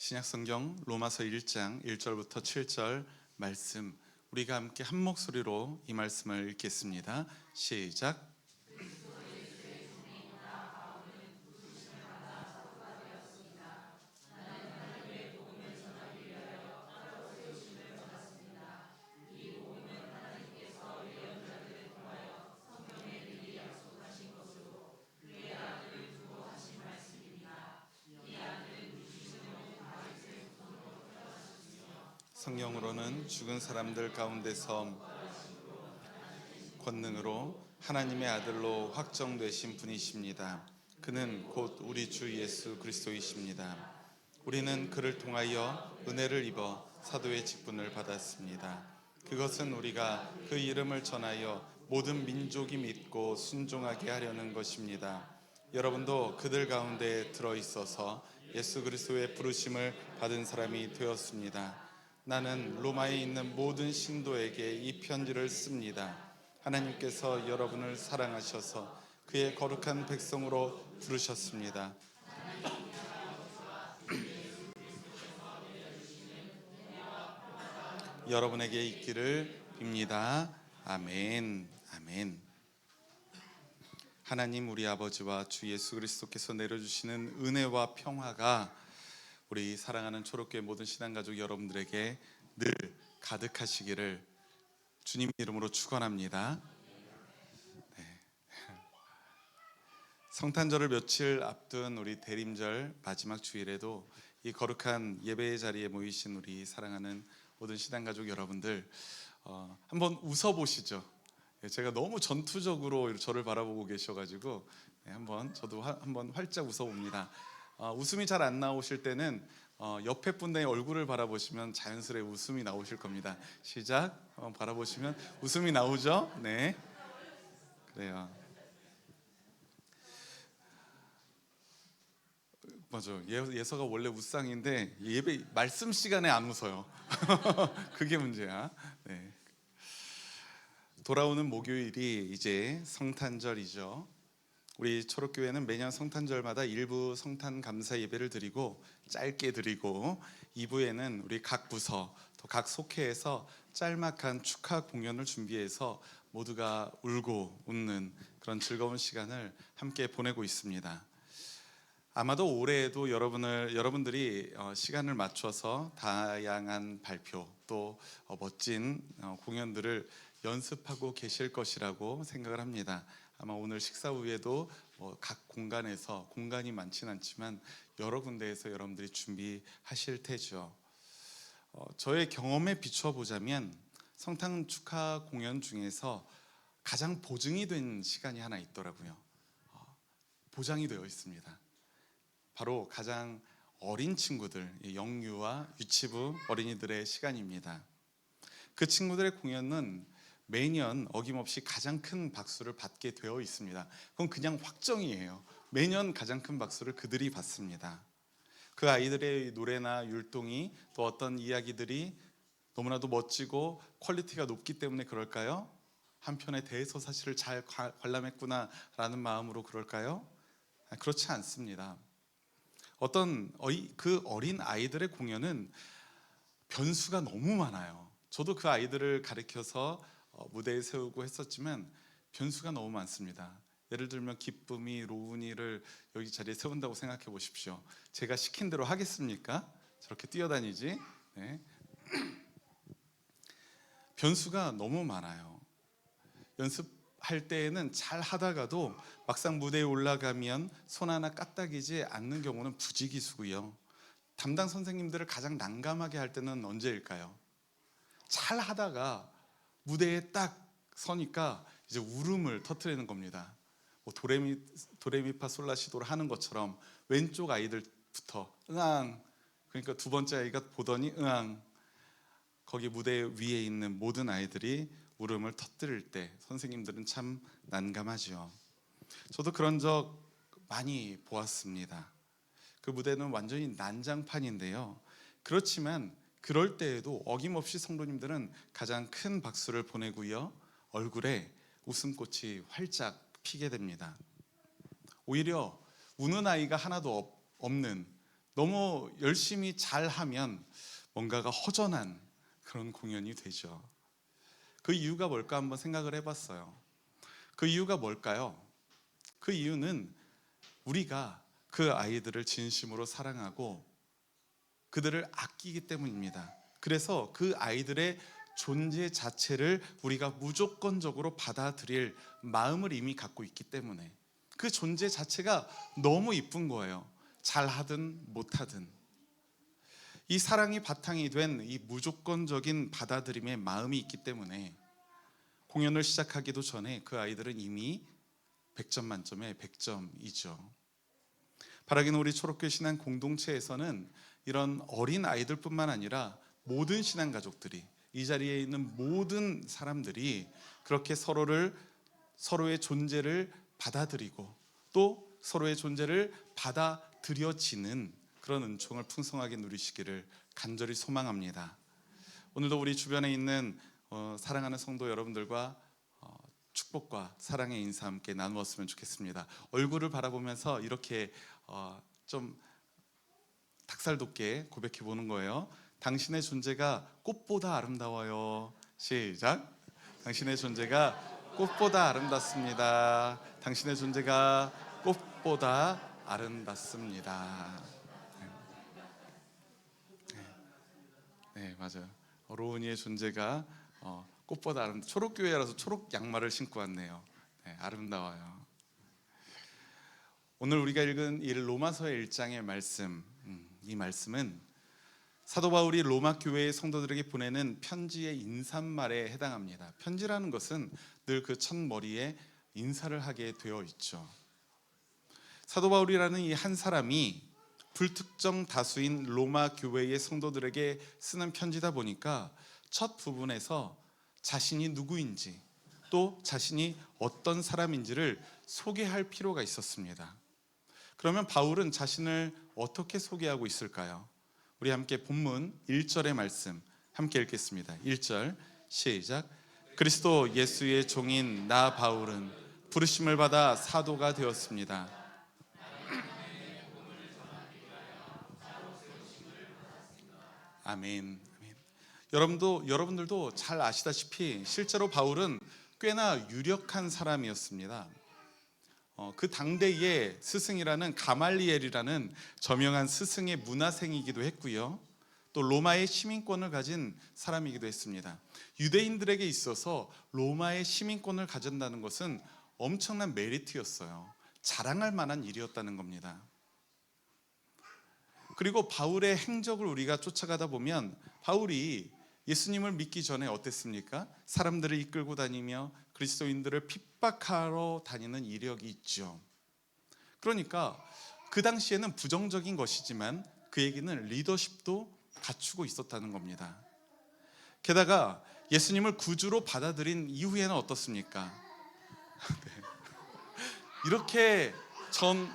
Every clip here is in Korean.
신약성경 로마서 1장 1절부터 7절 말씀, 우리가 함께 한 목소리로 이 말씀을 읽겠습니다. 시작. 성령으로는 죽은 사람들 가운데서 권능으로 하나님의 아들로 확정되신 분이십니다. 그는 곧 우리 주 예수 그리스도이십니다. 우리는 그를 통하여 은혜를 입어 사도의 직분을 받았습니다. 그것은 우리가 그 이름을 전하여 모든 민족이 믿고 순종하게 하려는 것입니다. 여러분도 그들 가운데 들어있어서 예수 그리스도의 부르심을 받은 사람이 되었습니다. 나는 로마에 있는 모든 신도에게 이 편지를 씁니다. 하나님께서 여러분을 사랑하셔서 그의 거룩한 백성으로 부르셨습니다. 여러분에게 있기를 빕니다. 아멘. 아멘. 하나님 우리 아버지와 주 예수 그리스도께서 내려주시는 은혜와 평화가 우리 사랑하는 초록교회 모든 신앙가족 여러분들에게 늘 가득하시기를 주님 이름으로 축원합니다. 네. 성탄절을 며칠 앞둔 우리 대림절 마지막 주일에도 이 거룩한 예배의 자리에 모이신 우리 사랑하는 모든 신앙가족 여러분들, 한번 웃어보시죠. 제가 너무 전투적으로 저를 바라보고 계셔가지고 저도 한번 활짝 웃어봅니다. 웃음이 잘 안 나오실 때는 옆에 분의 얼굴을 바라보시면 자연스레 웃음이 나오실 겁니다. 시작. 바라보시면 웃음이 나오죠? 네, 그래요. 맞아. 예서가 원래 웃상인데 예배 말씀 시간에 안 웃어요. 그게 문제야. 네. 돌아오는 목요일이 이제 성탄절이죠. 우리 초록교회는 매년 성탄절마다 일부 성탄 감사 예배를 드리고 짧게 드리고 2부에는 우리 각 부서 또 각 속회에서 짤막한 축하 공연을 준비해서 모두가 울고 웃는 그런 즐거운 시간을 함께 보내고 있습니다. 아마도 올해에도 여러분들이 시간을 맞춰서 다양한 발표 또 멋진 공연들을 연습하고 계실 것이라고 생각을 합니다. 아마 오늘 식사 후에도 각 공간에서, 공간이 많지는 않지만 여러 군데에서 여러분들이 준비하실 테죠. 저의 경험에 비추어 보자면 성탄 축하 공연 중에서 가장 보증이 된 시간이 하나 있더라고요. 보장이 되어 있습니다. 바로 가장 어린 친구들, 영유아 유치부 어린이들의 시간입니다. 그 친구들의 공연은 매년 어김없이 가장 큰 박수를 받게 되어 있습니다. 그건 그냥 확정이에요. 매년 가장 큰 박수를 그들이 받습니다. 그 아이들의 노래나 율동이 또 어떤 이야기들이 너무나도 멋지고 퀄리티가 높기 때문에 그럴까요? 한편의 대서사실을 잘 관람했구나라는 마음으로 그럴까요? 그렇지 않습니다. 그 어린 아이들의 공연은 변수가 너무 많아요. 저도 그 아이들을 가르쳐서 무대에 세우고 했었지만 변수가 너무 많습니다. 예를 들면 기쁨이 로운이를 여기 자리에 세운다고 생각해 보십시오. 제가 시킨 대로 하겠습니까? 저렇게 뛰어다니지? 네. 변수가 너무 많아요. 연습할 때에는 잘 하다가도 막상 무대에 올라가면 손 하나 까딱이지 않는 경우는 부지기수고요. 담당 선생님들을 가장 난감하게 할 때는 언제일까요? 잘 하다가 무대에 딱 서니까 이제 울음을 터뜨리는 겁니다. 도레미파 솔라시도를 하는 것처럼 왼쪽 아이들부터 응앙, 그러니까 두 번째 아이가 보더니 응앙, 거기 무대 위에 있는 모든 아이들이 울음을 터뜨릴 때 선생님들은 참 난감하죠. 저도 그런 적 많이 보았습니다. 그 무대는 완전히 난장판인데요. 그렇지만 그럴 때에도 어김없이 성도님들은 가장 큰 박수를 보내고요, 얼굴에 웃음꽃이 활짝 피게 됩니다. 오히려 우는 아이가 하나도 없는 너무 열심히 잘하면 뭔가가 허전한 그런 공연이 되죠. 그 이유가 뭘까 한번 생각을 해봤어요. 그 이유가 뭘까요? 그 이유는 우리가 그 아이들을 진심으로 사랑하고 그들을 아끼기 때문입니다. 그래서 그 아이들의 존재 자체를 우리가 무조건적으로 받아들일 마음을 이미 갖고 있기 때문에 그 존재 자체가 너무 이쁜 거예요. 잘하든 못하든. 이 사랑이 바탕이 된 이 무조건적인 받아들임의 마음이 있기 때문에 공연을 시작하기도 전에 그 아이들은 이미 100점 만점에 100점이죠. 바라기는 우리 초록교회 신앙 공동체에서는 이런 어린 아이들뿐만 아니라 모든 신앙 가족들이, 이 자리에 있는 모든 사람들이 그렇게 서로의 존재를 받아들이고 또 서로의 존재를 받아들여지는 그런 은총을 풍성하게 누리시기를 간절히 소망합니다. 오늘도 우리 주변에 있는 사랑하는 성도 여러분들과 축복과 사랑의 인사 함께 나누었으면 좋겠습니다. 얼굴을 바라보면서 이렇게 좀 닭살 돋게 고백해 보는 거예요. 당신의 존재가 꽃보다 아름다워요. 시작. 당신의 존재가 꽃보다 아름답습니다. 당신의 존재가 꽃보다 아름답습니다. 네, 맞아요. 로운이의 존재가 꽃보다 아름답. 초록교회라서 초록 양말을 신고 왔네요. 네, 아름다워요. 오늘 우리가 읽은 이 로마서의 1장의 말씀, 이 말씀은 사도 바울이 로마 교회의 성도들에게 보내는 편지의 인사말에 해당합니다. 편지라는 것은 늘 그 첫머리에 인사를 하게 되어 있죠. 사도 바울이라는 이 한 사람이 불특정 다수인 로마 교회의 성도들에게 쓰는 편지다 보니까 첫 부분에서 자신이 누구인지 또 자신이 어떤 사람인지를 소개할 필요가 있었습니다. 그러면 바울은 자신을 어떻게 소개하고 있을까요? 우리 함께 본문 1절의 말씀 함께 읽겠습니다. 1절 시작. 그리스도 예수의 종인 나 바울은 부르심을 받아 사도가 되었습니다. 아멘. 여러분들도 잘 아시다시피 실제로 바울은 꽤나 유력한 사람이었습니다. 그 당대의 스승이라는 가말리엘이라는 저명한 스승의 문화생이기도 했고요. 또 로마의 시민권을 가진 사람이기도 했습니다. 유대인들에게 있어서 로마의 시민권을 가진다는 것은 엄청난 메리트였어요. 자랑할 만한 일이었다는 겁니다. 그리고 바울의 행적을 우리가 쫓아가다 보면 바울이 예수님을 믿기 전에 어땠습니까? 사람들을 이끌고 다니며 그리스도인들을 핍박하러 다니는 이력이 있죠. 그러니까 그 당시에는 부정적인 것이지만 그에게는 리더십도 갖추고 있었다는 겁니다. 게다가 예수님을 구주로 받아들인 이후에는 어떻습니까? 네. 이렇게 전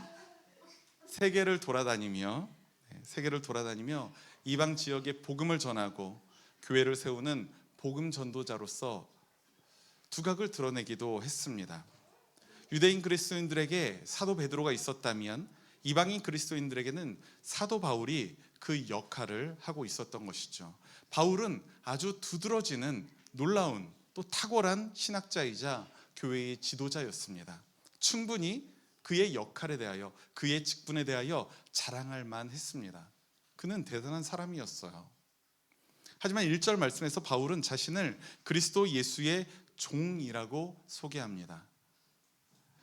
세계를 돌아다니며 이방 지역에 복음을 전하고 교회를 세우는 복음 전도자로서 두각을 드러내기도 했습니다. 유대인 그리스도인들에게 사도 베드로가 있었다면 이방인 그리스도인들에게는 사도 바울이 그 역할을 하고 있었던 것이죠. 바울은 아주 두드러지는 놀라운 또 탁월한 신학자이자 교회의 지도자였습니다. 충분히 그의 역할에 대하여 그의 직분에 대하여 자랑할 만했습니다. 그는 대단한 사람이었어요. 하지만 1절 말씀에서 바울은 자신을 그리스도 예수의 종이라고 소개합니다.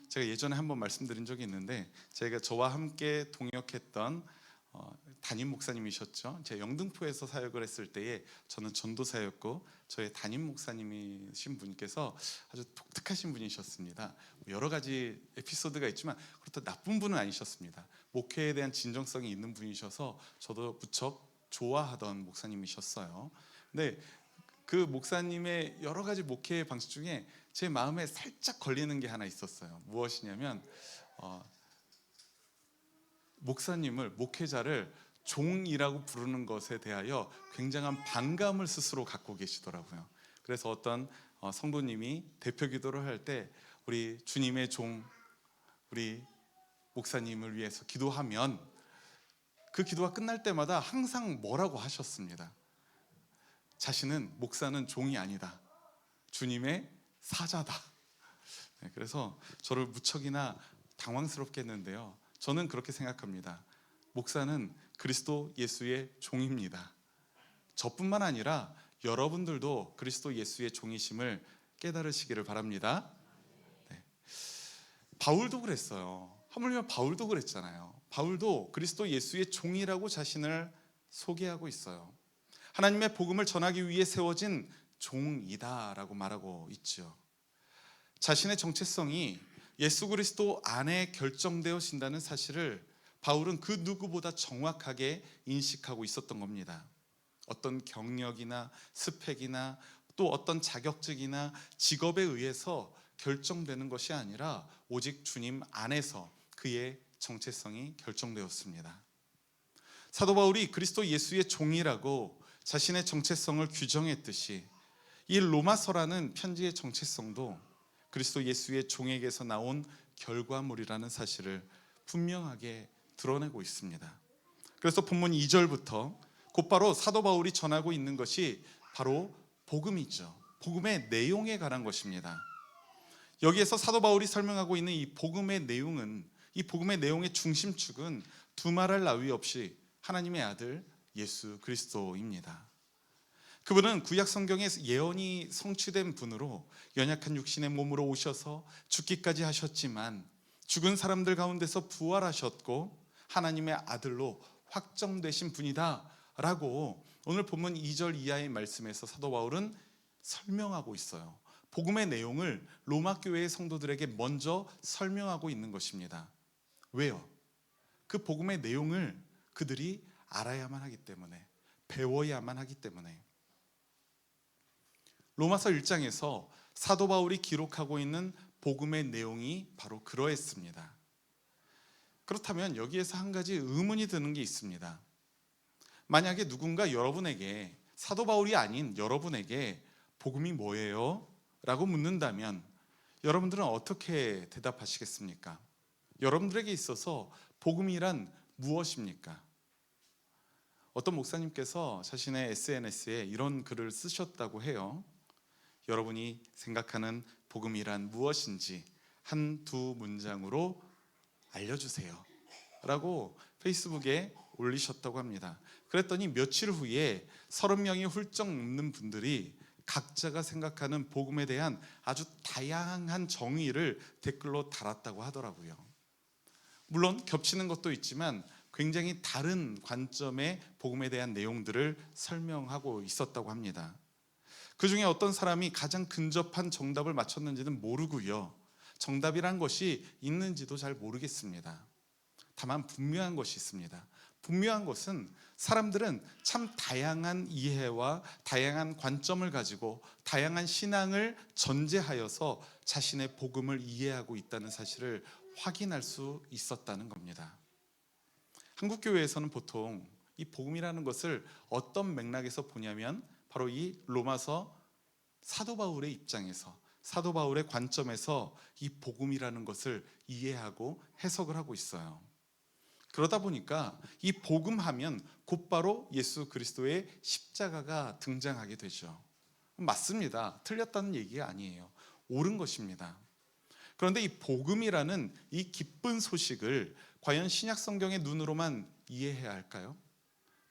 제가 예전에 한번 말씀드린 적이 있는데 저와 함께 동역했던 담임 목사님이셨죠. 제가 영등포에서 사역을 했을 때에 저는 전도사였고 저의 담임 목사님이신 분께서 아주 독특하신 분이셨습니다. 여러 가지 에피소드가 있지만 그렇다고 나쁜 분은 아니셨습니다. 목회에 대한 진정성이 있는 분이셔서 저도 무척 좋아하던 목사님이셨어요. 근데 그 목사님의 여러 가지 목회 방식 중에 제 마음에 살짝 걸리는 게 하나 있었어요. 무엇이냐면 목회자를 종이라고 부르는 것에 대하여 굉장한 반감을 스스로 갖고 계시더라고요. 그래서 어떤 성도님이 대표 기도를 할 때 우리 주님의 종, 우리 목사님을 위해서 기도하면 그 기도가 끝날 때마다 항상 뭐라고 하셨습니다. 자신은 목사는 종이 아니다. 주님의 사자다. 네, 그래서 저를 무척이나 당황스럽게 했는데요. 저는 그렇게 생각합니다. 목사는 그리스도 예수의 종입니다. 저뿐만 아니라 여러분들도 그리스도 예수의 종이심을 깨달으시기를 바랍니다. 네. 바울도 그랬어요. 하물며 바울도 그랬잖아요. 바울도 그리스도 예수의 종이라고 자신을 소개하고 있어요. 하나님의 복음을 전하기 위해 세워진 종이다라고 말하고 있죠. 자신의 정체성이 예수 그리스도 안에 결정되어진다는 사실을 바울은 그 누구보다 정확하게 인식하고 있었던 겁니다. 어떤 경력이나 스펙이나 또 어떤 자격증이나 직업에 의해서 결정되는 것이 아니라 오직 주님 안에서 그의 정체성이 결정되었습니다. 사도 바울이 그리스도 예수의 종이라고 자신의 정체성을 규정했듯이 이 로마서라는 편지의 정체성도 그리스도 예수의 종에게서 나온 결과물이라는 사실을 분명하게 드러내고 있습니다. 그래서 본문 2절부터 곧바로 사도 바울이 전하고 있는 것이 바로 복음이죠. 복음의 내용에 관한 것입니다. 여기에서 사도 바울이 설명하고 있는 이 복음의 내용은, 이 복음의 내용의 중심축은 두말할 나위 없이 하나님의 아들 예수 그리스도입니다. 그분은 구약 성경에 예언이 성취된 분으로 연약한 육신의 몸으로 오셔서 죽기까지 하셨지만 죽은 사람들 가운데서 부활하셨고 하나님의 아들로 확정되신 분이다 라고 오늘 본문 2절 이하의 말씀에서 사도 바울은 설명하고 있어요. 복음의 내용을 로마 교회의 성도들에게 먼저 설명하고 있는 것입니다. 왜요? 그 복음의 내용을 그들이 알아야만 하기 때문에, 배워야만 하기 때문에. 로마서 1장에서 사도 바울이 기록하고 있는 복음의 내용이 바로 그러했습니다. 그렇다면 여기에서 한 가지 의문이 드는 게 있습니다. 만약에 누군가 여러분에게, 사도 바울이 아닌 여러분에게 복음이 뭐예요? 라고 묻는다면 여러분들은 어떻게 대답하시겠습니까? 여러분들에게 있어서 복음이란 무엇입니까? 어떤 목사님께서 자신의 SNS에 이런 글을 쓰셨다고 해요. 여러분이 생각하는 복음이란 무엇인지 한두 문장으로 알려주세요 라고 페이스북에 올리셨다고 합니다. 그랬더니 며칠 후에 30명이 훌쩍 넘는 분들이 각자가 생각하는 복음에 대한 아주 다양한 정의를 댓글로 달았다고 하더라고요. 물론 겹치는 것도 있지만 굉장히 다른 관점의 복음에 대한 내용들을 설명하고 있었다고 합니다. 그 중에 어떤 사람이 가장 근접한 정답을 맞췄는지는 모르고요. 정답이란 것이 있는지도 잘 모르겠습니다. 다만 분명한 것이 있습니다. 분명한 것은 사람들은 참 다양한 이해와 다양한 관점을 가지고 다양한 신앙을 전제하여서 자신의 복음을 이해하고 있다는 사실을 확인할 수 있었다는 겁니다. 한국교회에서는 보통 이 복음이라는 것을 어떤 맥락에서 보냐면 바로 이 로마서 사도 바울의 입장에서, 사도 바울의 관점에서 이 복음이라는 것을 이해하고 해석을 하고 있어요. 그러다 보니까 이 복음하면 곧바로 예수 그리스도의 십자가가 등장하게 되죠. 맞습니다. 틀렸다는 얘기가 아니에요. 옳은 것입니다. 그런데 이 복음이라는 이 기쁜 소식을 과연 신약 성경의 눈으로만 이해해야 할까요?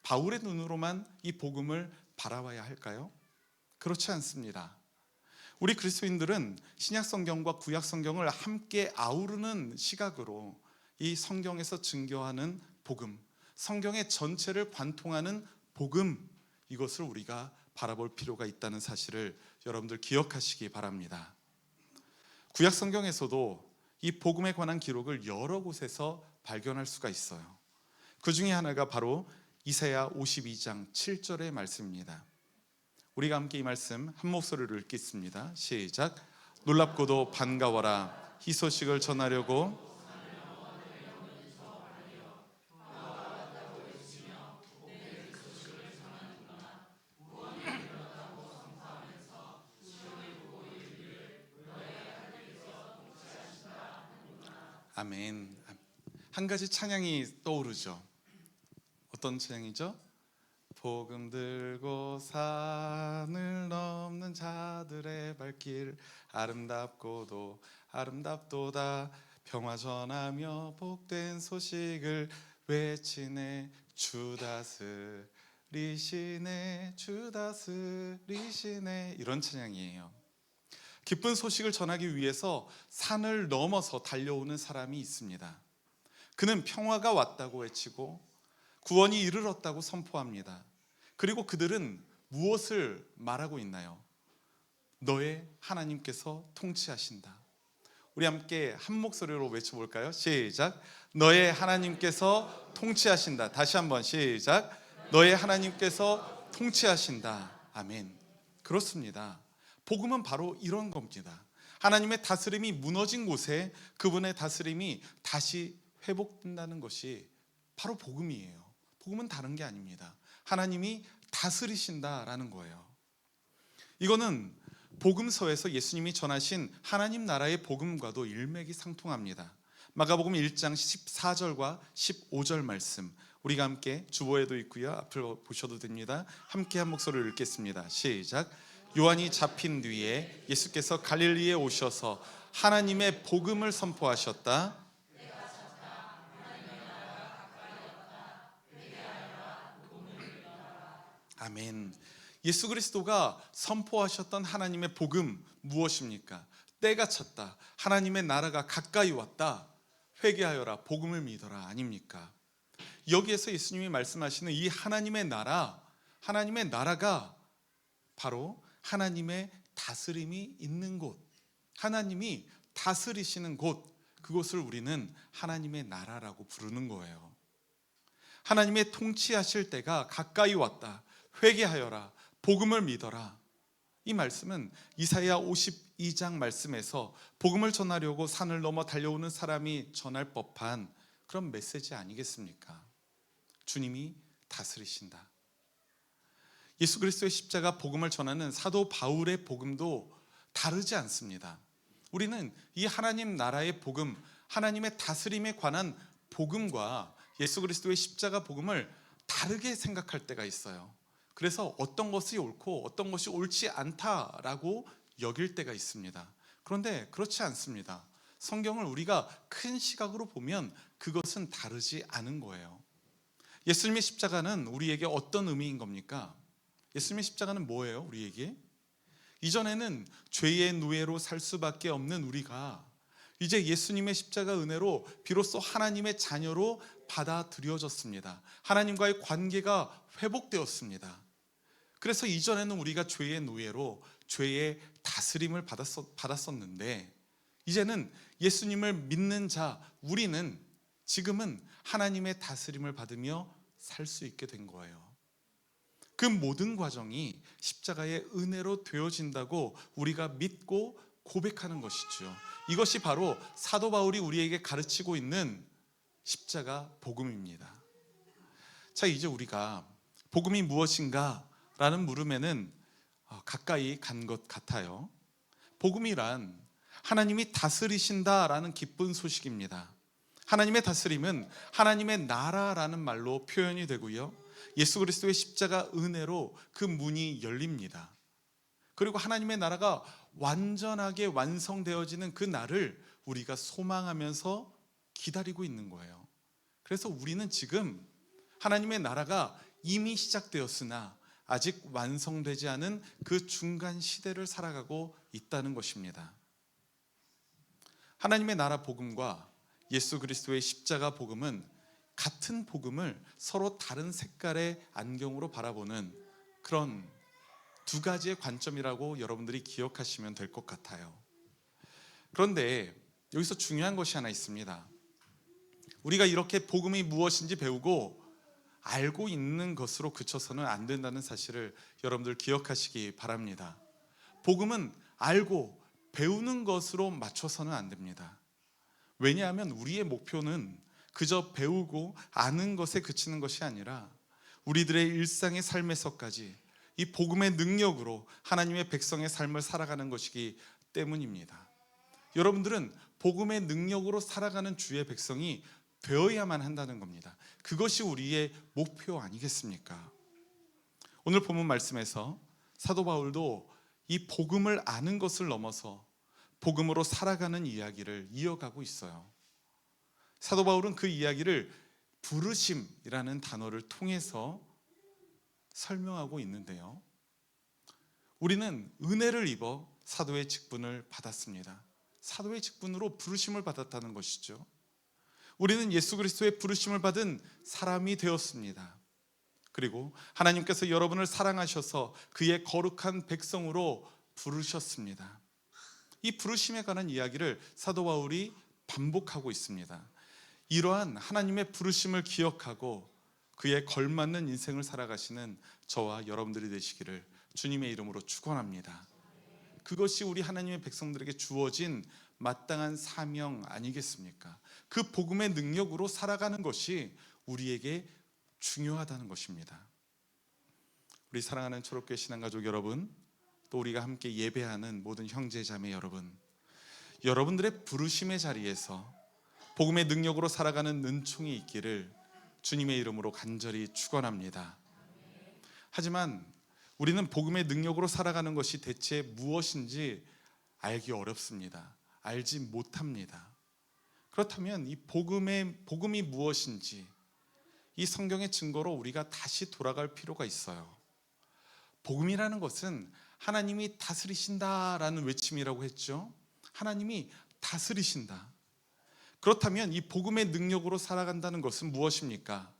바울의 눈으로만 이 복음을 바라봐야 할까요? 그렇지 않습니다. 우리 그리스도인들은 신약 성경과 구약 성경을 함께 아우르는 시각으로 이 성경에서 증거하는 복음, 성경의 전체를 관통하는 복음, 이것을 우리가 바라볼 필요가 있다는 사실을 여러분들 기억하시기 바랍니다. 구약 성경에서도 이 복음에 관한 기록을 여러 곳에서 발견할 수가 있어요. 그 중에 하나가 바로 이사야 52장 7절의 말씀입니다. 우리가 함께 이 말씀 한 목소리로 읽겠습니다. 시작. 놀랍고도 반가워라. 이 소식을 전하려고 아멘. 한 가지 찬양이 떠오르죠. 어떤 찬양이죠? 복음 들고 산을 넘는 자들의 발길 아름답고도 아름답도다. 평화 전하며 복된 소식을 외치네. 주 다스리시네, 주 다스리시네. 이런 찬양이에요. 기쁜 소식을 전하기 위해서 산을 넘어서 달려오는 사람이 있습니다. 그는 평화가 왔다고 외치고 구원이 이르렀다고 선포합니다. 그리고 그들은 무엇을 말하고 있나요? 너의 하나님께서 통치하신다. 우리 함께 한 목소리로 외쳐볼까요? 시작. 너의 하나님께서 통치하신다. 다시 한번 시작. 너의 하나님께서 통치하신다. 아멘. 그렇습니다. 복음은 바로 이런 겁니다. 하나님의 다스림이 무너진 곳에 그분의 다스림이 다시 회복된다는 것이 바로 복음이에요. 복음은 다른 게 아닙니다. 하나님이 다스리신다라는 거예요. 이거는 복음서에서 예수님이 전하신 하나님 나라의 복음과도 일맥상통합니다. 마가복음 1장 14절과 15절 말씀, 우리가 함께 주보에도 있고요, 앞을 보셔도 됩니다. 함께 한 목소리를 읽겠습니다. 시작. 요한이 잡힌 뒤에 예수께서 갈릴리에 오셔서 하나님의 복음을 선포하셨다. 아멘. 예수 그리스도가 선포하셨던 하나님의 복음 무엇입니까? 때가 찼다. 하나님의 나라가 가까이 왔다. 회개하여라. 복음을 믿어라. 아닙니까? 여기에서 예수님이 말씀하시는 이 하나님의 나라가 바로 하나님의 다스림이 있는 곳, 하나님이 다스리시는 곳, 그곳을 우리는 하나님의 나라라고 부르는 거예요. 하나님의 통치하실 때가 가까이 왔다. 회개하여라. 복음을 믿어라. 이 말씀은 이사야 52장 말씀에서 복음을 전하려고 산을 넘어 달려오는 사람이 전할 법한 그런 메시지 아니겠습니까? 주님이 다스리신다. 예수 그리스도의 십자가 복음을 전하는 사도 바울의 복음도 다르지 않습니다. 우리는 이 하나님 나라의 복음, 하나님의 다스림에 관한 복음과 예수 그리스도의 십자가 복음을 다르게 생각할 때가 있어요. 그래서 어떤 것이 옳고 어떤 것이 옳지 않다라고 여길 때가 있습니다. 그런데 그렇지 않습니다. 성경을 우리가 큰 시각으로 보면 그것은 다르지 않은 거예요. 예수님의 십자가는 우리에게 어떤 의미인 겁니까? 예수님의 십자가는 뭐예요? 우리에게? 이전에는 죄의 노예로 살 수밖에 없는 우리가 이제 예수님의 십자가 은혜로 비로소 하나님의 자녀로 받아들여졌습니다. 하나님과의 관계가 회복되었습니다. 그래서 이전에는 우리가 죄의 노예로 죄의 다스림을 받았었는데 이제는 예수님을 믿는 자 우리는 지금은 하나님의 다스림을 받으며 살 수 있게 된 거예요. 그 모든 과정이 십자가의 은혜로 되어진다고 우리가 믿고 고백하는 것이죠. 이것이 바로 사도 바울이 우리에게 가르치고 있는 십자가 복음입니다. 자, 이제 우리가 복음이 무엇인가 라는 물음에는 가까이 간 것 같아요. 복음이란 하나님이 다스리신다라는 기쁜 소식입니다. 하나님의 다스림은 하나님의 나라라는 말로 표현이 되고요, 예수 그리스도의 십자가 은혜로 그 문이 열립니다. 그리고 하나님의 나라가 완전하게 완성되어지는 그 날을 우리가 소망하면서 기다리고 있는 거예요. 그래서 우리는 지금 하나님의 나라가 이미 시작되었으나 아직 완성되지 않은 그 중간 시대를 살아가고 있다는 것입니다. 하나님의 나라 복음과 예수 그리스도의 십자가 복음은 같은 복음을 서로 다른 색깔의 안경으로 바라보는 그런 두 가지의 관점이라고 여러분들이 기억하시면 될 것 같아요. 그런데 여기서 중요한 것이 하나 있습니다. 우리가 이렇게 복음이 무엇인지 배우고 알고 있는 것으로 그쳐서는 안 된다는 사실을 여러분들 기억하시기 바랍니다. 복음은 알고 배우는 것으로 맞춰서는 안 됩니다. 왜냐하면 우리의 목표는 그저 배우고 아는 것에 그치는 것이 아니라 우리들의 일상의 삶에서까지 이 복음의 능력으로 하나님의 백성의 삶을 살아가는 것이기 때문입니다. 여러분들은 복음의 능력으로 살아가는 주의 백성이 되어야만 한다는 겁니다. 그것이 우리의 목표 아니겠습니까? 오늘 본문 말씀에서 사도 바울도 이 복음을 아는 것을 넘어서 복음으로 살아가는 이야기를 이어가고 있어요. 사도 바울은 그 이야기를 부르심이라는 단어를 통해서 설명하고 있는데요. 우리는 은혜를 입어 사도의 직분을 받았습니다. 사도의 직분으로 부르심을 받았다는 것이죠. 우리는 예수 그리스도의 부르심을 받은 사람이 되었습니다. 그리고 하나님께서 여러분을 사랑하셔서 그의 거룩한 백성으로 부르셨습니다. 이 부르심에 관한 이야기를 사도 바울이 반복하고 있습니다. 이러한 하나님의 부르심을 기억하고 그에 걸맞는 인생을 살아가시는 저와 여러분들이 되시기를 주님의 이름으로 축원합니다. 그것이 우리 하나님의 백성들에게 주어진 마땅한 사명 아니겠습니까? 그 복음의 능력으로 살아가는 것이 우리에게 중요하다는 것입니다. 우리 사랑하는 초록교회 신앙가족 여러분, 또 우리가 함께 예배하는 모든 형제 자매 여러분, 여러분들의 부르심의 자리에서 복음의 능력으로 살아가는 은총이 있기를 주님의 이름으로 간절히 축원합니다. 하지만 우리는 복음의 능력으로 살아가는 것이 대체 무엇인지 알기 어렵습니다. 알지 못합니다. 그렇다면 이 복음이 무엇인지 이 성경의 증거로 우리가 다시 돌아갈 필요가 있어요. 복음이라는 것은 하나님이 다스리신다라는 외침이라고 했죠. 하나님이 다스리신다. 그렇다면 이 복음의 능력으로 살아간다는 것은 무엇입니까?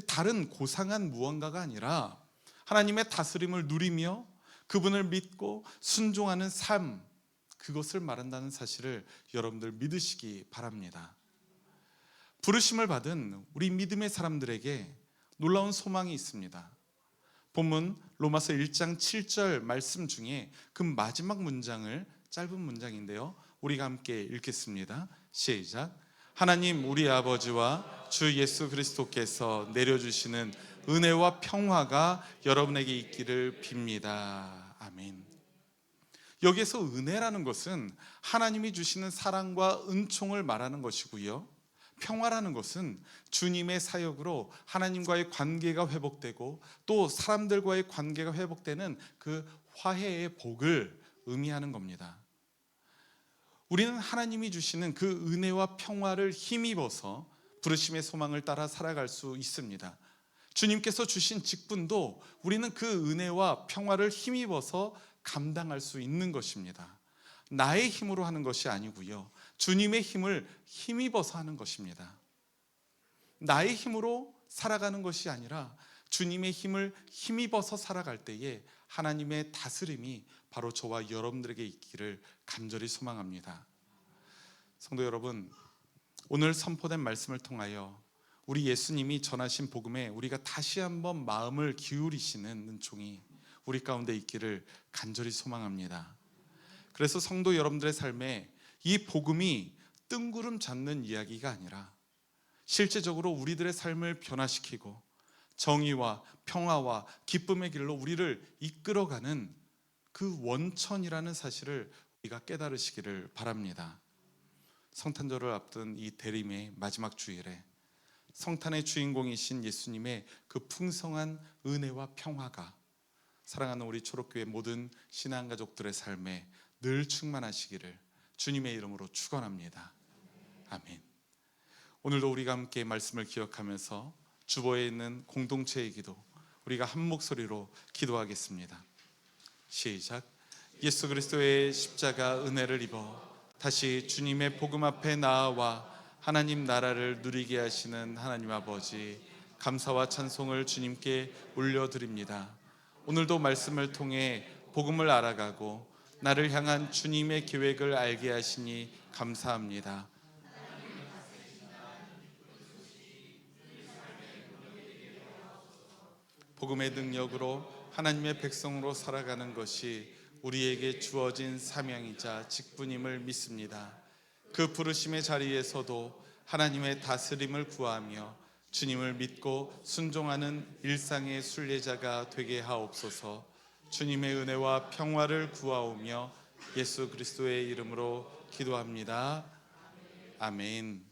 다른 고상한 무언가가 아니라 하나님의 다스림을 누리며 그분을 믿고 순종하는 삶, 그것을 말한다는 사실을 여러분들 믿으시기 바랍니다. 부르심을 받은 우리 믿음의 사람들에게 놀라운 소망이 있습니다. 본문 로마서 1장 7절 말씀 중에 그 마지막 문장을, 짧은 문장인데요, 우리가 함께 읽겠습니다. 시작. 하나님 우리 아버지와 주 예수 그리스도께서 내려주시는 은혜와 평화가 여러분에게 있기를 빕니다. 아멘. 여기에서 은혜라는 것은 하나님이 주시는 사랑과 은총을 말하는 것이고요, 평화라는 것은 주님의 사역으로 하나님과의 관계가 회복되고 또 사람들과의 관계가 회복되는 그 화해의 복을 의미하는 겁니다. 우리는 하나님이 주시는 그 은혜와 평화를 힘입어서 부르심의 소망을 따라 살아갈 수 있습니다. 주님께서 주신 직분도 우리는 그 은혜와 평화를 힘입어서 감당할 수 있는 것입니다. 나의 힘으로 하는 것이 아니고요, 주님의 힘을 힘입어서 하는 것입니다. 나의 힘으로 살아가는 것이 아니라 주님의 힘을 힘입어서 살아갈 때에 하나님의 다스림이 바로 저와 여러분들에게 있기를 간절히 소망합니다. 성도 여러분, 오늘 선포된 말씀을 통하여 우리 예수님이 전하신 복음에 우리가 다시 한번 마음을 기울이시는 은총이 우리 가운데 있기를 간절히 소망합니다. 그래서 성도 여러분들의 삶에 이 복음이 뜬구름 잡는 이야기가 아니라 실제적으로 우리들의 삶을 변화시키고 정의와 평화와 기쁨의 길로 우리를 이끌어가는 그 원천이라는 사실을 우리가 깨달으시기를 바랍니다. 성탄절을 앞둔 이 대림의 마지막 주일에 성탄의 주인공이신 예수님의 그 풍성한 은혜와 평화가 사랑하는 우리 초록교회 모든 신앙가족들의 삶에 늘 충만하시기를 주님의 이름으로 축원합니다. 아멘. 오늘도 우리가 함께 말씀을 기억하면서 주보에 있는 공동체의 기도, 우리가 한 목소리로 기도하겠습니다. 시작. 예수 그리스도의 십자가 은혜를 입어 다시 주님의 복음 앞에 나아와 하나님 나라를 누리게 하시는 하나님 아버지, 감사와 찬송을 주님께 올려드립니다. 오늘도 말씀을 통해 복음을 알아가고 나를 향한 주님의 계획을 알게 하시니 감사합니다. 복음의 능력으로 하나님의 백성으로 살아가는 것이 우리에게 주어진 사명이자 직분임을 믿습니다. 그 부르심의 자리에서도 하나님의 다스림을 구하며 주님을 믿고 순종하는 일상의 순례자가 되게 하옵소서. 주님의 은혜와 평화를 구하오며 예수 그리스도의 이름으로 기도합니다. 아멘.